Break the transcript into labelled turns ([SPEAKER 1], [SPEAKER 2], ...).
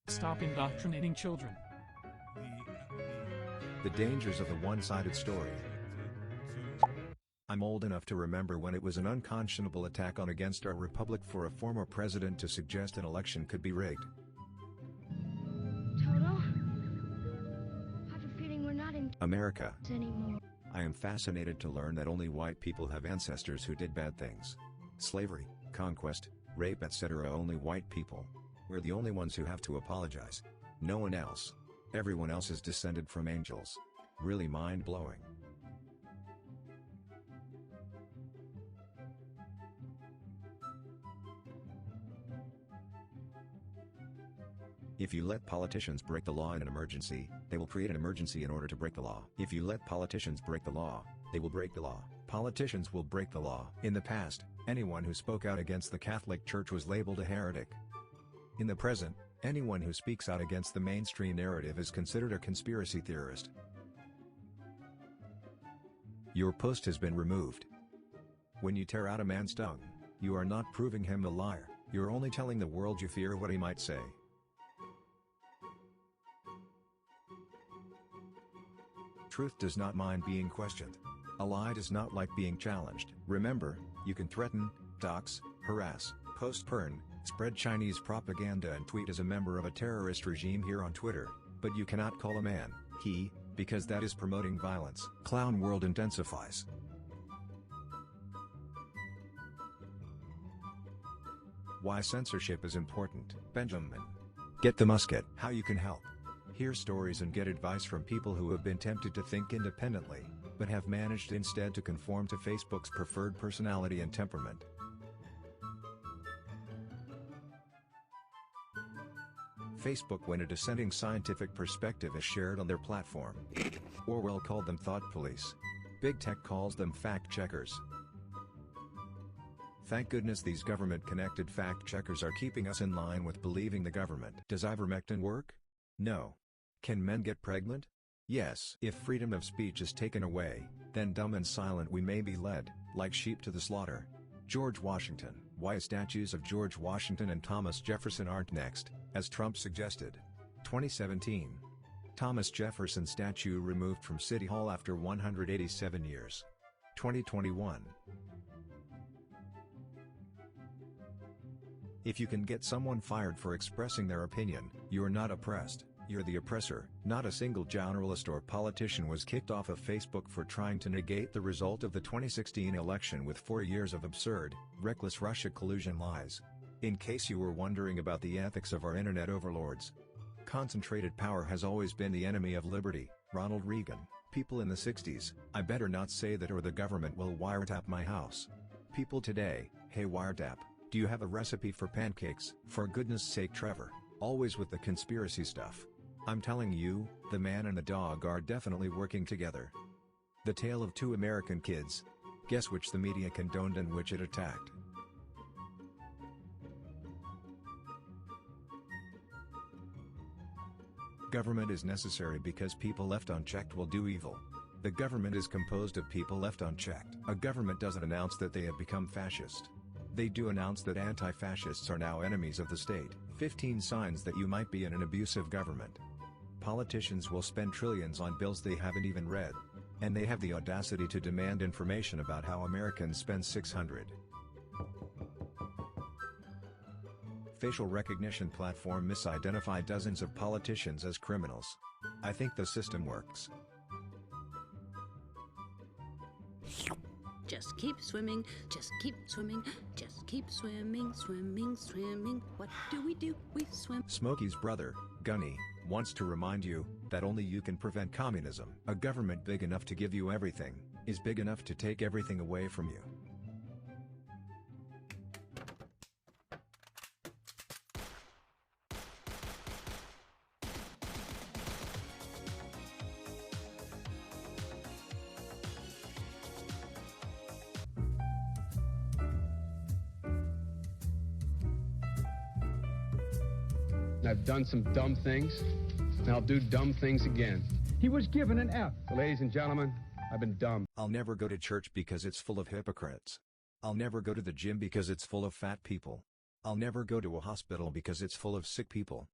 [SPEAKER 1] Stop indoctrinating children.
[SPEAKER 2] The dangers of the one-sided story. I'm old enough to remember when it was an unconscionable attack on against our republic for a former president to suggest an election could be rigged.
[SPEAKER 3] Toto, I have a feeling we're not in
[SPEAKER 2] America
[SPEAKER 3] anymore.
[SPEAKER 2] I am fascinated to learn that only white people have ancestors who did bad things. Slavery, conquest, rape, etc. Only white people. We're the only ones who have to apologize. No one else. Everyone else is descended from angels. Really mind-blowing. If you let politicians break the law in an emergency, they will create an emergency in order to break the law. If you let politicians break the law, they will break the law. Politicians will break the law. In the past, anyone who spoke out against the Catholic Church was labeled a heretic. In the present, anyone who speaks out against the mainstream narrative is considered a conspiracy theorist. Your post has been removed. When you tear out a man's tongue, you are not proving him a liar, you're only telling the world you fear what he might say. Truth does not mind being questioned. A lie does not like being challenged. Remember, you can threaten, dox, harass, post porn, spread Chinese propaganda and tweet as a member of a terrorist regime here on Twitter, but you cannot call a man, he, because that is promoting violence. Clown world intensifies. Why censorship is important. Benjamin. Get the musket. How you can help. Hear stories and get advice from people who have been tempted to think independently, but have managed instead to conform to Facebook's preferred personality and temperament. Facebook, when a dissenting scientific perspective is shared on their platform. Orwell called them thought police. Big Tech calls them fact checkers. Thank goodness these government-connected fact checkers are keeping us in line with believing the government. Does ivermectin work? No. Can men get pregnant? Yes. If freedom of speech is taken away, then dumb and silent we may be led, like sheep to the slaughter. George Washington. Why statues of George Washington and Thomas Jefferson aren't next, as Trump suggested. 2017. Thomas Jefferson statue removed from City Hall after 187 years. 2021. If you can get someone fired for expressing their opinion, you are not oppressed, you're the oppressor. Not a single journalist or politician was kicked off of Facebook for trying to negate the result of the 2016 election with 4 years of absurd, reckless Russia collusion lies. In case you were wondering about the ethics of our internet overlords. Concentrated power has always been the enemy of liberty. Ronald Reagan. People in the 60s, I better not say that or the government will wiretap my house. People today, hey wiretap. Do you have a recipe for pancakes? For goodness sake, Trevor, always with the conspiracy stuff. I'm telling you, the man and the dog are definitely working together. The tale of two American kids. Guess which the media condoned and which it attacked. Government is necessary because people left unchecked will do evil. The government is composed of people left unchecked. A government doesn't announce that they have become fascist. They do announce that anti-fascists are now enemies of the state. 15 signs that you might be in an abusive government. Politicians will spend trillions on bills they haven't even read. And they have the audacity to demand information about how Americans spend $600. Facial recognition platform misidentified dozens of politicians as criminals. I think the system works.
[SPEAKER 4] Just keep swimming, just keep swimming, just keep swimming, swimming, swimming. What do? We swim.
[SPEAKER 2] Smokey's brother, Gunny, wants to remind you that only you can prevent communism. A government big enough to give you everything is big enough to take everything away from you.
[SPEAKER 5] I've done some dumb things, and I'll do dumb things again.
[SPEAKER 6] He was given an F.
[SPEAKER 5] So, ladies and gentlemen, I've been dumb.
[SPEAKER 2] I'll never go to church because it's full of hypocrites. I'll never go to the gym because it's full of fat people. I'll never go to a hospital because it's full of sick people.